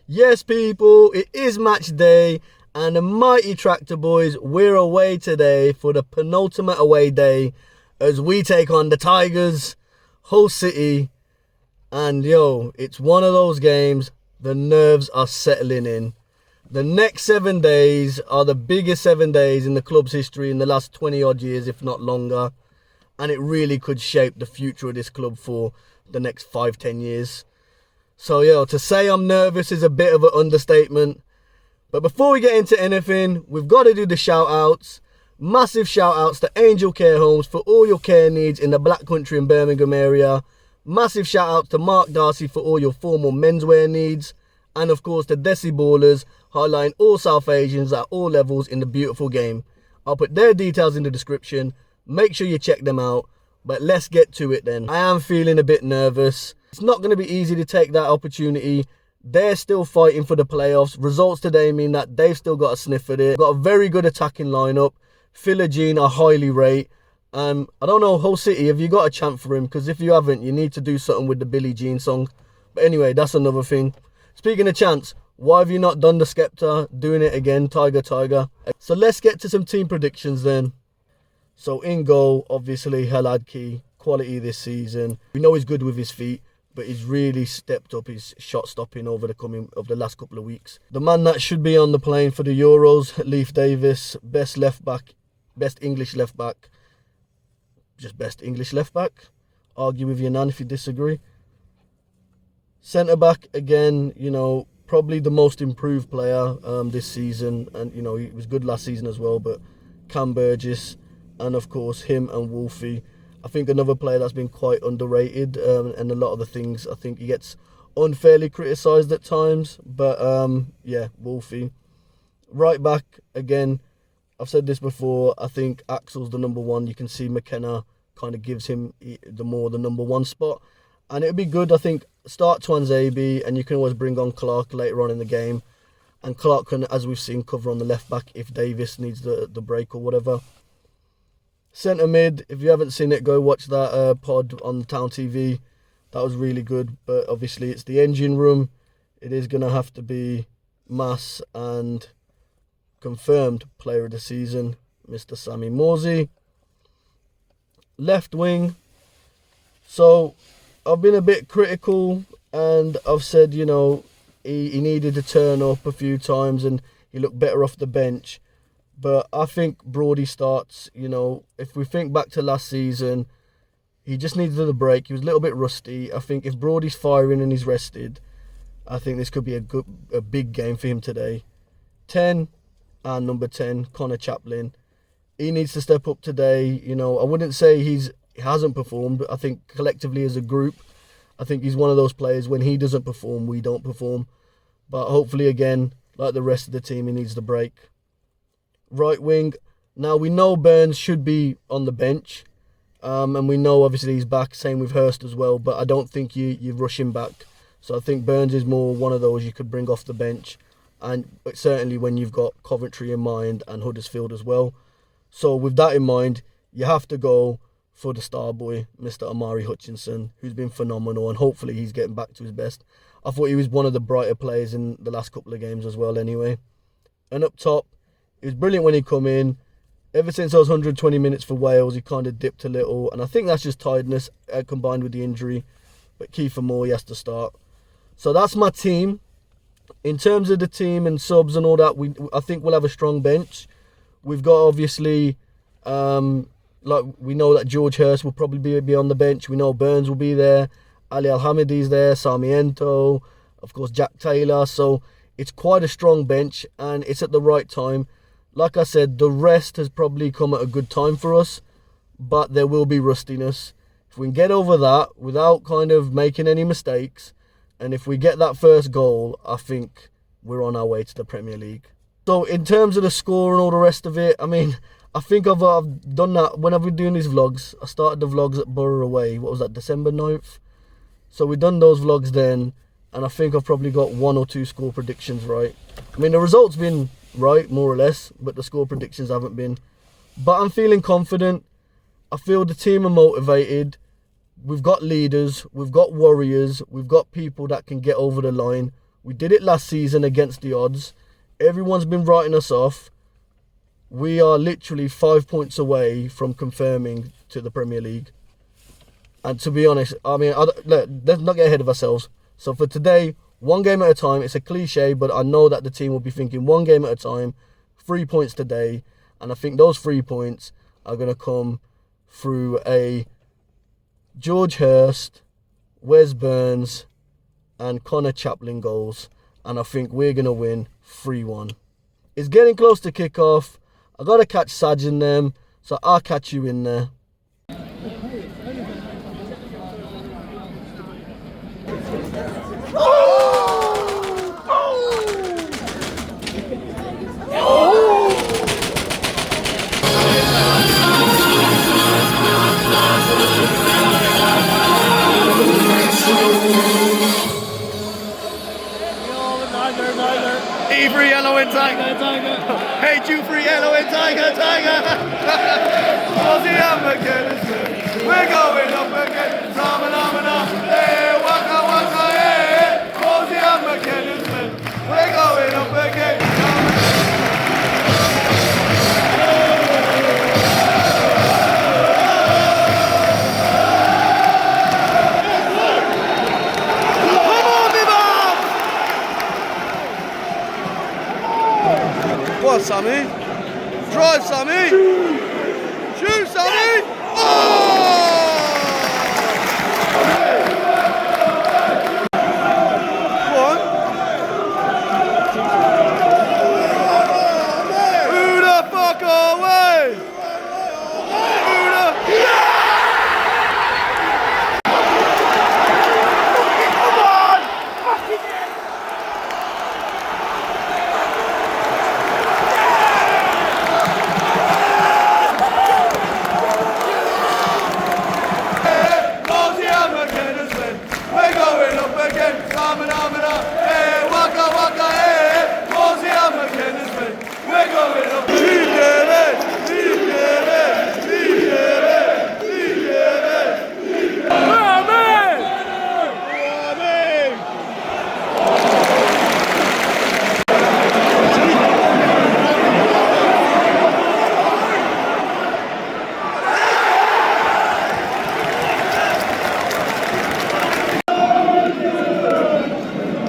Yes, people, it is match day, and the mighty Tractor Boys, we're away today for the penultimate away day as we take on the Tigers, Hull City, and it's one of those games, the nerves are settling in. The next 7 days are the biggest 7 days in the club's history in the last 20 odd years, if not longer, and it really could shape the future of this club for the next 5-10 years. So, to say I'm nervous is a bit of an understatement. But before we get into anything, we've got to do the shout-outs. Massive shout-outs to Angel Care Homes for all your care needs in the Black Country and Birmingham area. Massive shout-out to Mark Darcy for all your formal menswear needs. And, of course, to Desi Ballers, highlighting all South Asians at all levels in the beautiful game. I'll put their details in the description. Make sure you check them out. But let's get to it then. I am feeling a bit nervous. It's not going to be easy to take that opportunity. They're still fighting for the playoffs. Results today mean that they've still got a sniff at it. Got a very good attacking lineup. Philogene I highly rate. I don't know, Hull City, have you got a chant for him? Because if you haven't, you need to do something with the Billie Jean song. But anyway, that's another thing. Speaking of chants, why have you not done the Skepta? Doing it again, Tiger, Tiger. So let's get to some team predictions then. So in goal, obviously, Heladki, quality this season. We know he's good with his feet, but he's really stepped up his shot stopping over the last couple of weeks. The man that should be on the plane for the Euros, Leif Davis, best left back, best English left back, just best English left back. Argue with your nan if you disagree. Centre back again, probably the most improved player this season, and he was good last season as well. But Cam Burgess, and of course him and Wolfie. I think another player that's been quite underrated, and a lot of the things I think he gets unfairly criticised at times. But Wolfie. Right back, again, I've said this before, I think Axel's the number one. You can see McKenna kind of gives him the number one spot. And it'd be good, I think, start Twanzebe, and you can always bring on Clark later on in the game. And Clark can, as we've seen, cover on the left back if Davis needs the break or whatever. Centre mid, if you haven't seen it, go watch that pod on Town TV. That was really good, but obviously it's the engine room. It is going to have to be Mass and confirmed player of the season, Mr. Sammy Morsey. Left wing. So I've been a bit critical, and I've said, he needed to turn up a few times and he looked better off the bench. But I think Brody starts, if we think back to last season, he just needed a break. He was a little bit rusty. I think if Brody's firing and he's rested, I think this could be a big game for him today. 10 and number 10, Connor Chaplin. He needs to step up today. I wouldn't say he hasn't performed, but I think collectively as a group, I think he's one of those players, when he doesn't perform, we don't perform. But hopefully, again, like the rest of the team, he needs the break. Right wing. Now, we know Burns should be on the bench. And we know, obviously, he's back. Same with Hirst as well. But I don't think you rush him back. So I think Burns is more one of those you could bring off the bench. But certainly when you've got Coventry in mind and Huddersfield as well. So with that in mind, you have to go for the star boy, Mr. Omari Hutchinson, who's been phenomenal. And hopefully he's getting back to his best. I thought he was one of the brighter players in the last couple of games as well anyway. And up top, he was brilliant when he come in. Ever since those 120 minutes for Wales, he kind of dipped a little. And I think that's just tiredness combined with the injury. But Kiefer Moore, he has to start. So that's my team. In terms of the team and subs and all that, I think we'll have a strong bench. We've got, obviously, we know that George Hirst will probably be on the bench. We know Burns will be there. Ali Al-Hamidi's there. Sarmiento. Of course, Jack Taylor. So it's quite a strong bench, and it's at the right time. Like I said, the rest has probably come at a good time for us, but there will be rustiness. If we can get over that without kind of making any mistakes, and if we get that first goal, I think we're on our way to the Premier League. So in terms of the score and all the rest of it, I think I've done that when I've been doing these vlogs. I started the vlogs at Borough Away. What was that, December 9th? So we've done those vlogs then, and I think I've probably got 1 or 2 score predictions right. The result's been right, more or less, but the score predictions haven't been. But I'm feeling confident. I feel the team are motivated. We've got leaders, we've got warriors, we've got people that can get over the line. We did it last season against the odds. Everyone's been writing us off. We are literally 5 points away from confirming to the Premier League. And to be honest, I mean, let's not get ahead of ourselves. So for today, one game at a time. It's a cliche, but I know that the team will be thinking one game at a time, 3 points today. And I think those 3 points are going to come through a George Hirst, Wes Burns, and Connor Chaplin goals. And I think we're going to win 3-1. It's getting close to kick-off. I got to catch Saj in them, so I'll catch you in there. E3 yellow and tiger. HU3 yellow and tiger. Aussie Americanism, we're going up again. Ramana, hey, waka waka, hey. Aussie Americanism, we're going up again. Come on, Sammy. Drive, Sammy. Shoot, Sammy. Oh! Come on. Who the fuck away? Who the... Come on!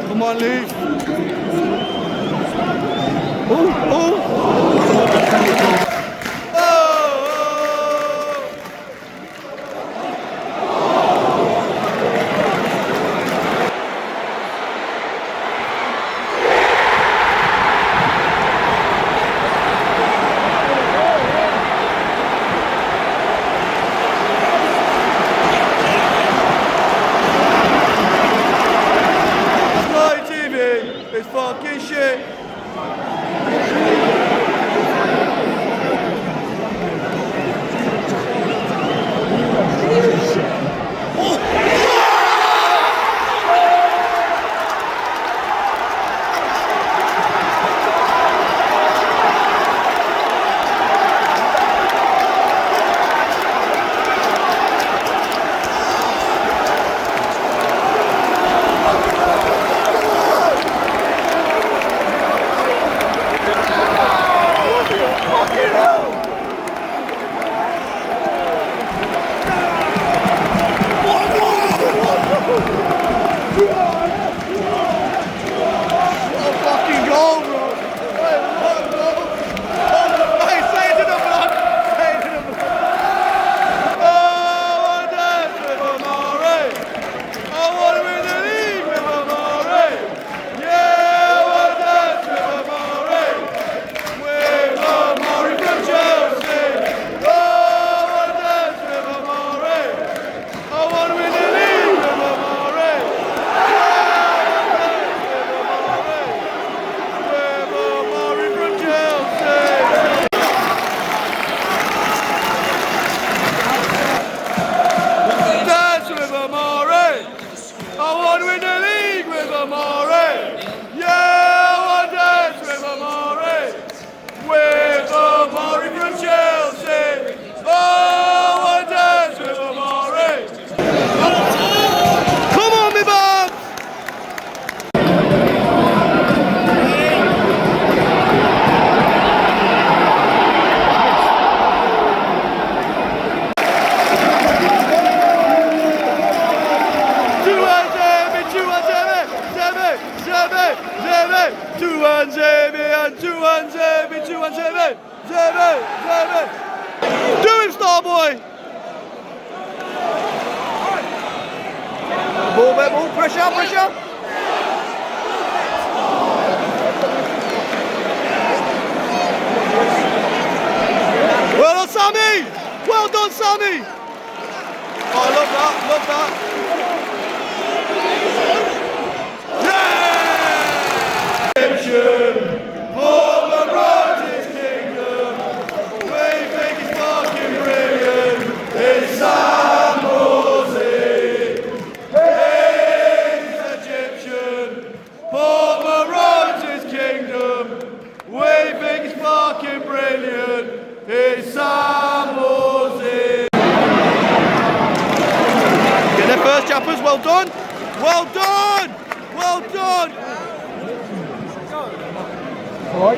Come on, Lee. It's fucking shit. Zebi, Zebi, Tufan Zebi and Tufan Zebi, Tufan Zebi, Zebi, Zebi. Do him, Starboy. Ball, ball, pressure, pressure. Well done, Sammy! Well done, Sammy! Oh, I love that, love that. Yeah! For the Rogers Kingdom, we think it's fucking brilliant. It's Sam Mosey. He's Egyptian. For the Rogers Kingdom, we think it's fucking brilliant. It's Sam Mosey. Get their first jappers, well done. Well done. Well done. Oh!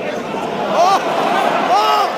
Oh!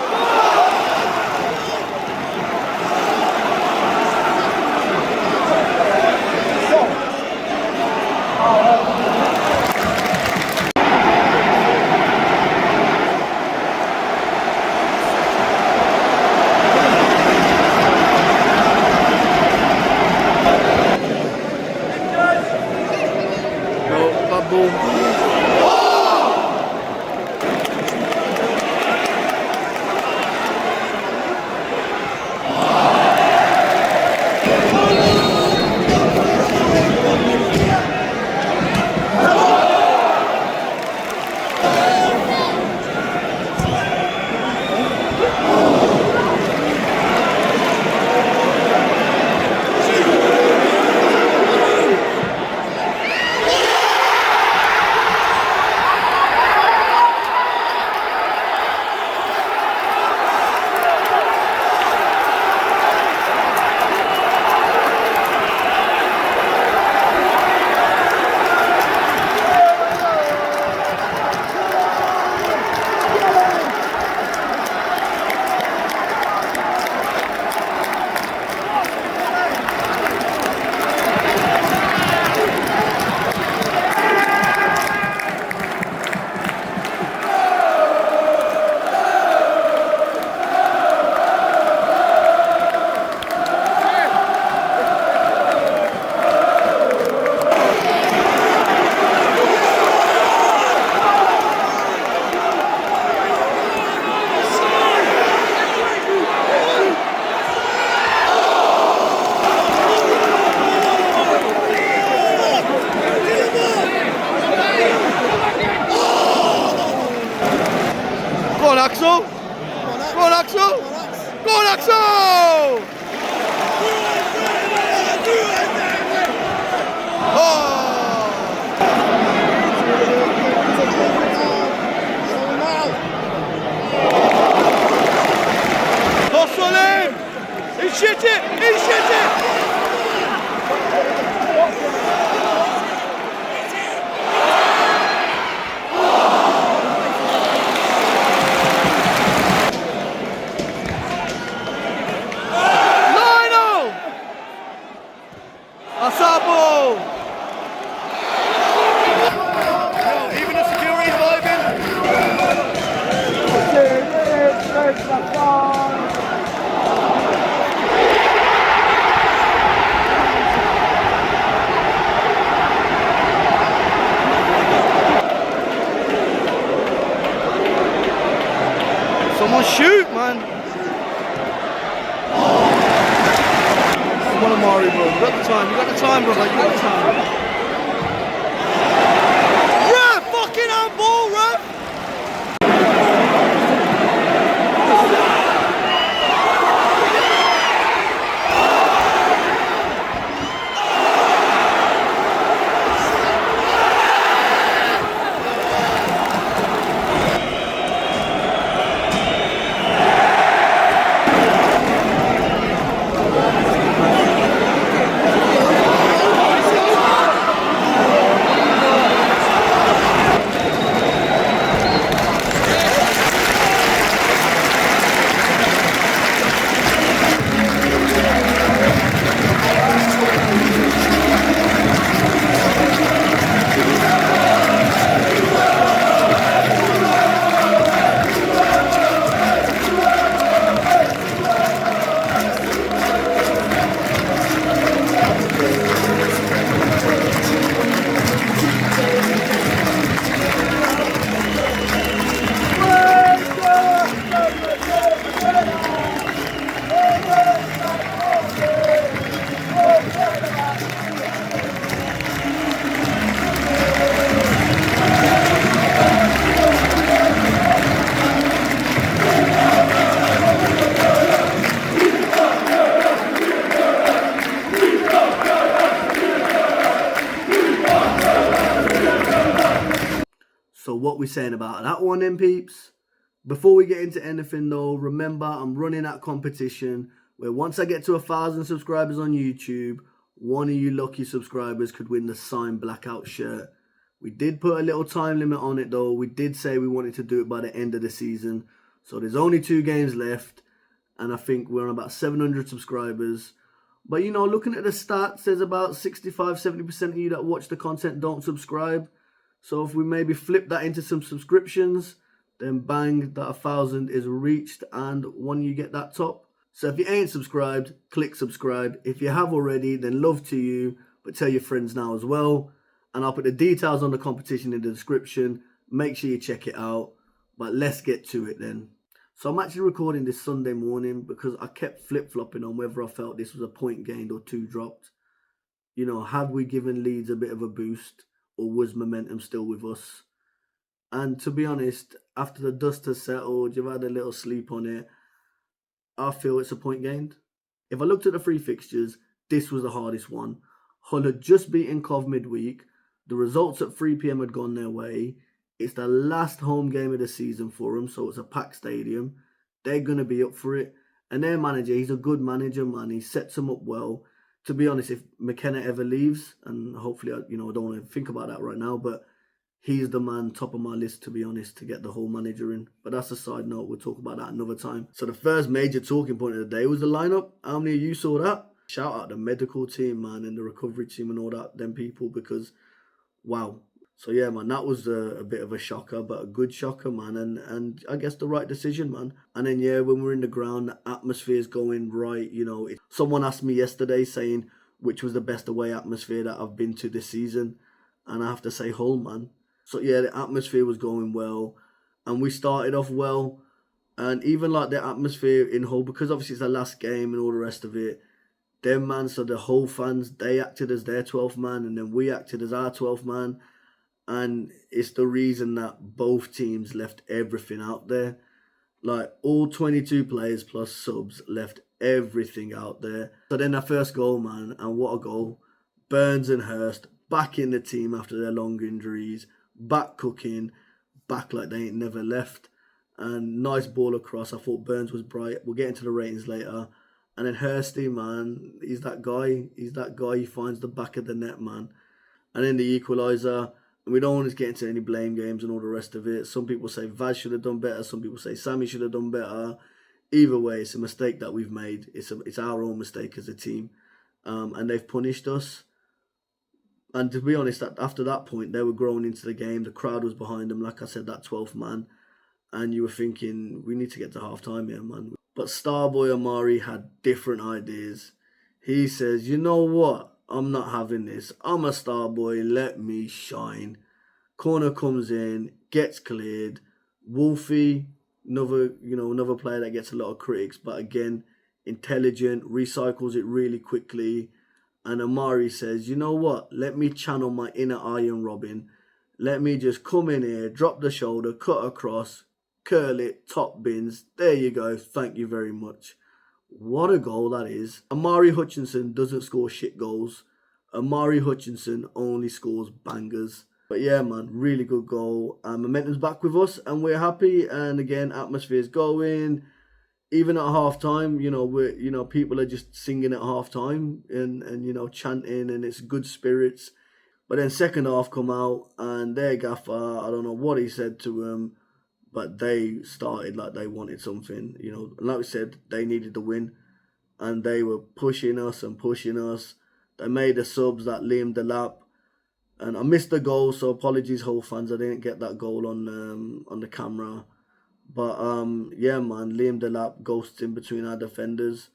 Axel! Go on, Axel! Go on, Axel! Oh! Hustle him! He shit it! He shit it! Even the security vibing. Someone shoot, man. Boy Omari, bro. You got the time, brother. You got the time. Ref! Fucking handball, ref! So what we saying about that one then, peeps? Before we get into anything though, remember I'm running that competition where once I get to 1,000 subscribers on YouTube, one of you lucky subscribers could win the signed blackout shirt. We did put a little time limit on it though. We did say we wanted to do it by the end of the season. So there's only 2 games left. And I think we're on about 700 subscribers. But, you know, looking at the stats, there's about 65-70% of you that watch the content don't subscribe. So if we maybe flip that into some subscriptions, then bang, that 1,000 is reached and one you get that top. So if you ain't subscribed, click subscribe. If you have already, then love to you, but tell your friends now as well. And I'll put the details on the competition in the description. Make sure you check it out. But let's get to it then. So I'm actually recording this Sunday morning because I kept flip-flopping on whether I felt this was a point gained or 2 dropped. You know, had we given Leeds a bit of a boost or was momentum still with us? And to be honest, after the dust has settled, you've had a little sleep on it, I feel it's a point gained. If I looked at the 3 fixtures, this was the hardest one. Hull had just beaten Cov midweek. The results at 3 PM had gone their way. It's the last home game of the season for them, so it's a packed stadium. They're going to be up for it. And their manager, he's a good manager, man. He sets them up well. To be honest, if McKenna ever leaves, and hopefully, I don't want to think about that right now, but he's the man top of my list, to be honest, to get the whole manager in. But that's a side note. We'll talk about that another time. So the first major talking point of the day was the lineup. How many of you saw that? Shout out the medical team, man, and the recovery team and all that, them people, because, wow. So yeah, man, that was a bit of a shocker, but a good shocker, man, and I guess the right decision, man. And then yeah, when we're in the ground, the atmosphere's going right. You know, someone asked me yesterday saying which was the best away atmosphere that I've been to this season, and I have to say Hull, man. So yeah, the atmosphere was going well, and we started off well, and even like the atmosphere in Hull, because obviously it's the last game and all the rest of it. Them man, so the Hull fans, they acted as their 12th man, and then we acted as our 12th man. And it's the reason that both teams left everything out there. Like, all 22 players plus subs left everything out there. So then our first goal, man, and what a goal. Burns and Hirst back in the team after their long injuries. Back cooking. Back like they ain't never left. And nice ball across. I thought Burns was bright. We'll get into the ratings later. And then Hirsty, man, he's that guy. He's that guy. He finds the back of the net, man. And then the equaliser. And we don't want to get into any blame games and all the rest of it. Some people say Vaz should have done better. Some people say Sammy should have done better. Either way, it's a mistake that we've made. It's our own mistake as a team. And they've punished us. And to be honest, after that point, they were growing into the game. The crowd was behind them. Like I said, that 12th man. And you were thinking, we need to get to half-time here, man. But Boy Omari had different ideas. He says, you know what? I'm not having this. I'm a star boy. Let me shine. Corner comes in, gets cleared. Wolfie, another player that gets a lot of critics, but again, intelligent, recycles it really quickly. And Omari says, you know what? Let me channel my inner Iron Robin. Let me just come in here, drop the shoulder, cut across, curl it, top bins. There you go. Thank you very much. What a goal that is. Omari Hutchinson doesn't score shit goals. Omari Hutchinson only scores bangers. But yeah, man, really good goal. Momentum's back with us and we're happy. And again, atmosphere's going. Even at half-time, people are just singing at half-time and chanting, and it's good spirits. But then second half come out and their gaffer, I don't know what he said to them, but they started like they wanted something, And like we said, they needed the win. And they were pushing us and pushing us. They made the subs, that Liam Delap. And I missed the goal, so apologies, Hull fans. I didn't get that goal on the camera. But, yeah, man, Liam Delap ghosts in between our defenders.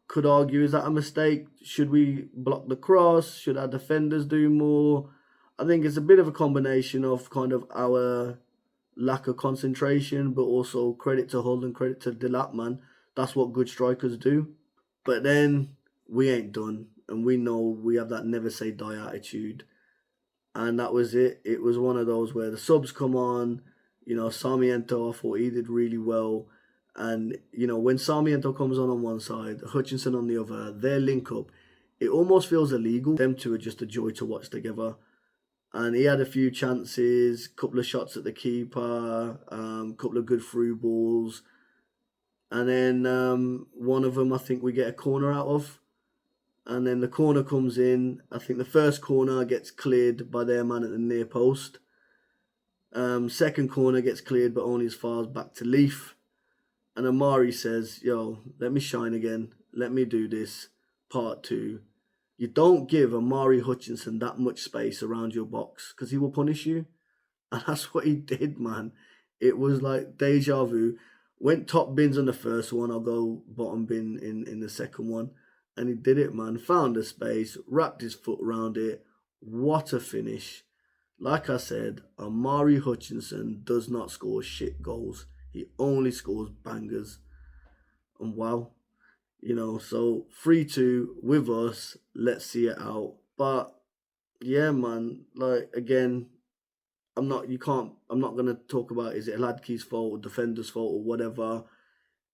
Could argue, is that a mistake? Should we block the cross? Should our defenders do more? I think it's a bit of a combination of kind of our lack of concentration, but also credit to Hull and credit to Delap, man. That's what good strikers do. But then we ain't done. And we know we have that never say die attitude. And that was it. It was one of those where the subs come on. Sarmiento, I thought he did really well. And, when Sarmiento comes on one side, Hutchinson on the other, their link up, it almost feels illegal. Them two are just a joy to watch together. And he had a few chances, couple of shots at the keeper, couple of good through balls. And then one of them, I think we get a corner out of. And then the corner comes in. I think the first corner gets cleared by their man at the near post. Second corner gets cleared, but only as far as back to Leaf. And Omari says, yo, let me shine again. Let me do this. Part 2. You don't give Omari Hutchinson that much space around your box because he will punish you. And that's what he did, man. It was like deja vu. Went top bins on the first one. I'll go bottom bin in the second one. And he did it, man. Found a space. Wrapped his foot around it. What a finish. Like I said, Omari Hutchinson does not score shit goals. He only scores bangers. And wow. You know, so 3-2 with us. Let's see it out. But yeah, man, like again, I'm not gonna talk about is it Hladky's fault or defender's fault or whatever.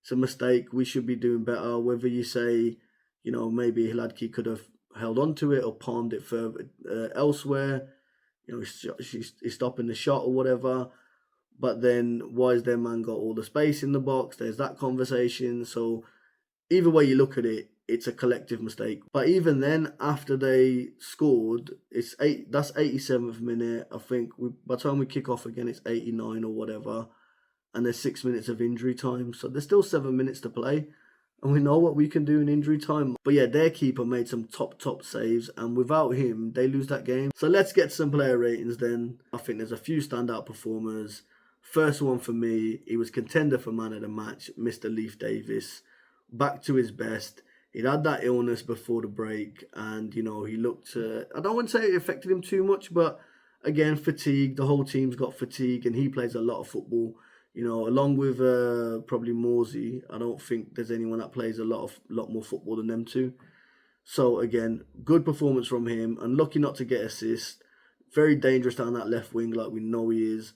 It's a mistake. We should be doing better. Whether you say, you know, maybe Hladky could have held on to it or palmed it further elsewhere. You know, he's stopping the shot or whatever. But then why has their man got all the space in the box? There's that conversation. So either way you look at it, it's a collective mistake. But even then, after they scored, that's 87th minute. I think by the time we kick off again, it's 89 or whatever. And there's 6 minutes of injury time. So there's still 7 minutes to play. And we know what we can do in injury time. But yeah, their keeper made some top saves. And without him, they lose that game. So let's get some player ratings then. I think there's a few standout performers. First one for me, he was contender for man of the match, Mr. Leif Davis. Back to his best. He'd had that illness before the break. And, you know, he looked... I don't want to say it affected him too much. But, again, fatigue. The whole team's got fatigue. And he plays a lot of football. You know, along with probably Morsey, I don't think there's anyone that plays a lot more football than them two. So again, good performance from him. Unlucky not to get assist. Very dangerous down that left wing, like we know he is,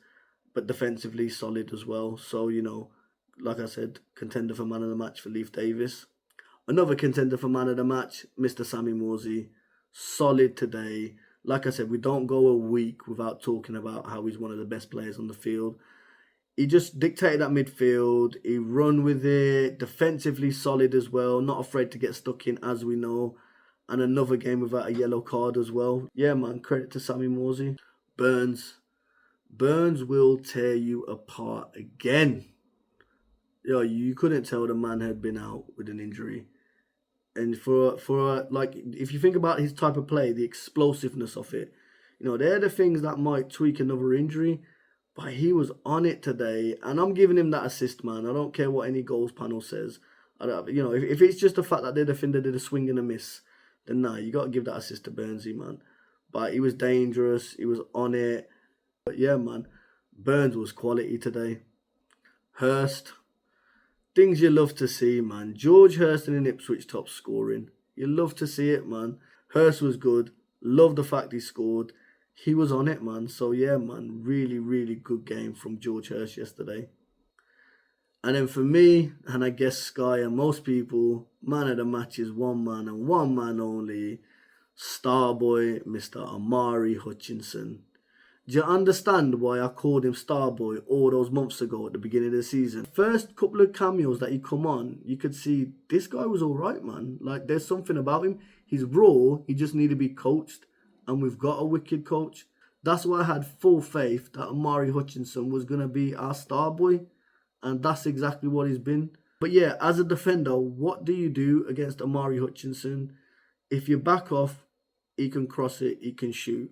but defensively solid as well. So you know, like I said, contender for man of the match for Leif Davis. Another contender for man of the match, Mr. Sammy Morsey. Solid today. Like I said, we don't go a week without talking about how he's one of the best players on the field. He just dictated that midfield. He run with it. Defensively solid as well. Not afraid to get stuck in, as we know. And another game without a yellow card as well. Yeah, man. Credit to Sammy Morsey. Burns will tear you apart again. Yo, you couldn't tell the man had been out with an injury. And for like, if you think about his type of play, the explosiveness of it, you know, they're the things that might tweak another injury. But he was on it today, and I'm giving him that assist, man. I don't care what any goals panel says. You know, if it's just the fact that their defender did a swing and a miss, then nah, you got to give that assist to Burnsy, man. But he was dangerous. He was on it. But yeah, man, Burns was quality today. Hirst, things you love to see, man. George Hirst in Ipswich top scoring. You love to see it, man. Hirst was good. Love the fact he scored. He was on it, man. So, yeah, man, really, really good game from George Hirst yesterday. And then for me, and I guess Sky and most people, man of the match is one man and one man only. Starboy, Mr. Omari Hutchinson. Do you understand why I called him Starboy all those months ago at the beginning of the season? First couple of cameos that he come on, you could see this guy was all right, man. Like, there's something about him. He's raw. He just needed to be coached. And we've got a wicked coach. That's why I had full faith that Omari Hutchinson was going to be our star boy. And that's exactly what he's been. But yeah, as a defender, what do you do against Omari Hutchinson? If you back off, he can cross it, he can shoot.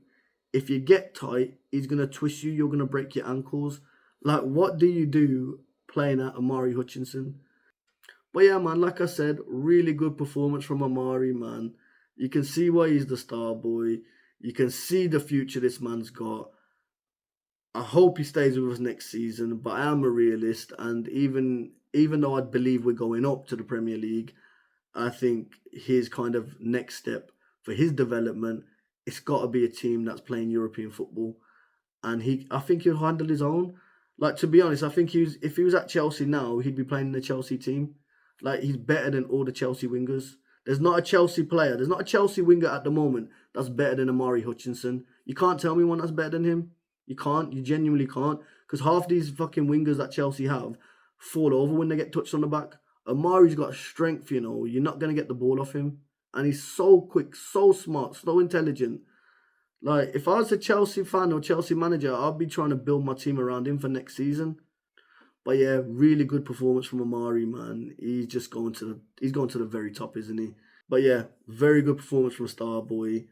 If you get tight, he's going to twist you, you're going to break your ankles. Like, what do you do playing at Omari Hutchinson? But yeah, man, like I said, really good performance from Omari, man. You can see why he's the star boy. You can see the future this man's got. I hope he stays with us next season, but I am a realist. And even though I believe we're going up to the Premier League, I think his kind of next step for his development, it's got to be a team that's playing European football. And I think he'll handle his own. Like, to be honest, I think if he was at Chelsea now, he'd be playing in the Chelsea team. Like, he's better than all the Chelsea wingers. There's not a Chelsea player. There's not a Chelsea winger at the moment that's better than Omari Hutchinson. You can't tell me one that's better than him. You can't. You genuinely can't. Because half these fucking wingers that Chelsea have fall over when they get touched on the back. Omari's got strength, you know. You're not going to get the ball off him. And he's so quick, so smart, so intelligent. Like, if I was a Chelsea fan or Chelsea manager, I'd be trying to build my team around him for next season. But yeah, really good performance from Omari, man. He's going to the very top, isn't he? But yeah, very good performance from Starboy.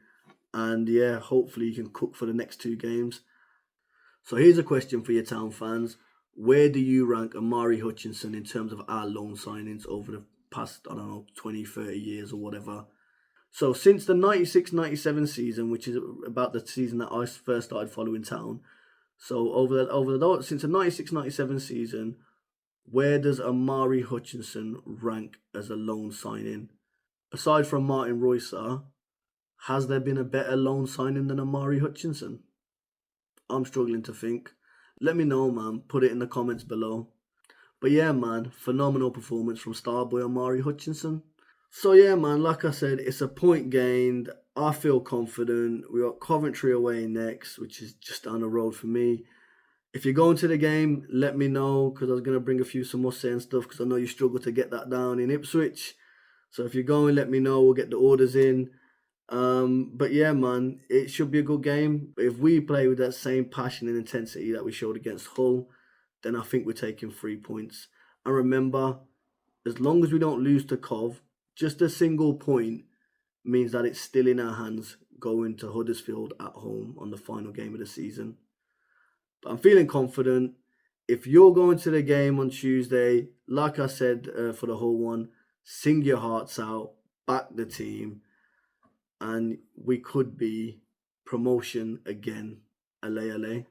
And yeah, hopefully he can cook for the next 2 games. So here's a question for your town fans. Where do you rank Omari Hutchinson in terms of our loan signings over the past, 20, 30 years or whatever? So since the 96-97 season, which is about the season that I first started following town, so since the 96-97 season, where does Omari Hutchinson rank as a loan signing? Aside from Martin Roycer, has there been a better loan signing than Omari Hutchinson? I'm struggling to think. Let me know, man. Put it in the comments below. But yeah, man, phenomenal performance from Starboy Omari Hutchinson. So yeah, man, like I said, it's a point gained. I feel confident. We got Coventry away next, which is just down the road for me. If you're going to the game, let me know, because I was going to bring a few samosa and stuff, because I know you struggle to get that down in Ipswich. So if you're going, let me know. We'll get the orders in. But yeah, man, it should be a good game. If we play with that same passion and intensity that we showed against Hull, then I think we're taking 3 points. And remember, as long as we don't lose to Cov, just a single point means that it's still in our hands going to Huddersfield at home on the final game of the season. But I'm feeling confident. If you're going to the game on Tuesday, like I said for the whole one, sing your hearts out, back the team, and we could be promotion again. Allez, allez.